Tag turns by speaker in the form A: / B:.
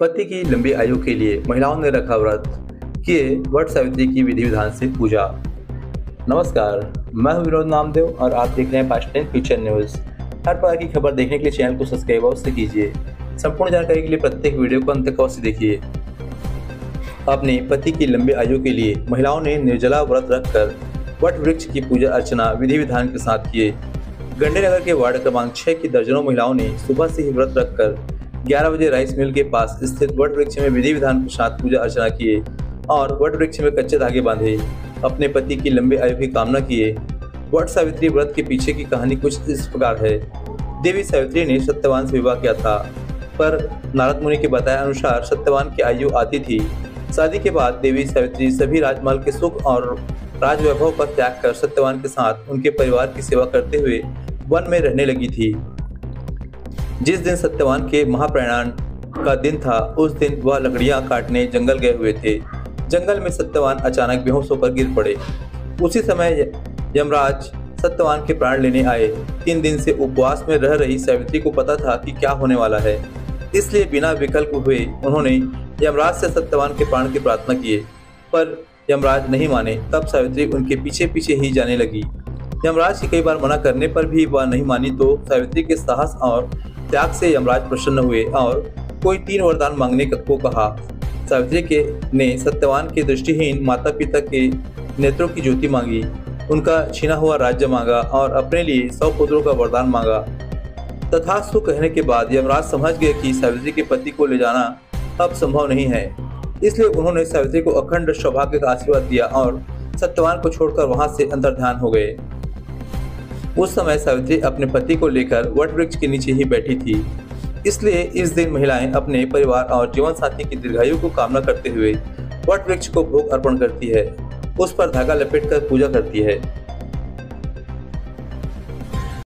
A: पति की लंबी आयु के लिए महिलाओं ने रखा व्रत, किए वट सावित्री की विधि विधान से पूजा। नमस्कार, मैं हूं विनोद नामदेव और आप देख रहे हैं फास्ट 10 फ्यूचर न्यूज। हर प्रकार की खबर देखने के लिए चैनल को सब्सक्राइब अवश्य कीजिए। संपूर्ण जानकारी के लिए प्रत्येक वीडियो को अंत तक अवश्य देखिए। अपने पति की लंबी आयु के लिए महिलाओं ने निर्जला व्रत रखकर वट वृक्ष की पूजा अर्चना विधि विधान के साथ किए। गंडेनगर के वार्ड क्रमांक 6 की दर्जनों महिलाओं ने सुबह से ही व्रत रखकर 11 बजे राइस मिल के पास स्थित वट वृक्ष में विधि विधान के साथ पूजा अर्चना किए और वट वृक्ष में कच्चे धागे बांधे, अपने पति की लंबी आयु की कामना किए। वट सावित्री व्रत के पीछे की कहानी कुछ इस प्रकार है। देवी सावित्री ने सत्यवान से विवाह किया था, पर नारद मुनि के बताए अनुसार सत्यवान की आयु आती थी। शादी के बाद देवी सावित्री सभी राजमहल के सुख और राजवैभव का त्याग कर सत्यवान के साथ उनके परिवार की सेवा करते हुए वन में रहने लगी थी। जिस दिन सत्यवान के महाप्रयाण का दिन था, उस दिन वह लकड़ियां काटने जंगल गए हुए थे। जंगल में सत्यवान अचानक बेहोश होकर गिर पड़े। उसी समय यमराज सत्यवान के प्राण लेने आए। 3 दिन से उपवास में रह रही सावित्री को पता था कि क्या होने वाला है, इसलिए बिना विकल्प हुए उन्होंने यमराज से सत्यवान के प्राण की प्रार्थना किए, पर यमराज नहीं माने। तब सावित्री उनके पीछे पीछे ही जाने लगी। यमराज के कई बार मना करने पर भी वह नहीं मानी, तो सावित्री के साहस और त्याग से यमराज प्रसन्न हुए और कोई 3 वरदान मांगने को कहा। सावित्री ने सत्यवान के दृष्टिहीन माता पिता के नेत्रों की ज्योति मांगी, उनका छीना हुआ राज्य मांगा और अपने लिए 100 पुत्रों का वरदान मांगा। तथास्तु कहने के बाद यमराज समझ गए कि सावित्री के पति को ले जाना अब संभव नहीं है, इसलिए उन्होंने सावित्री को अखंड सौभाग्य का आशीर्वाद दिया और सत्यवान को छोड़कर वहां से अंतर्ध्यान हो गए। उस समय सावित्री अपने पति को लेकर वट वृक्ष के नीचे ही बैठी थी, इसलिए इस दिन महिलाएं अपने परिवार और जीवन साथी की दीर्घायु को कामना करते हुए वट वृक्ष को भोग अर्पण करती है, उस पर धागा लपेटकर पूजा करती है।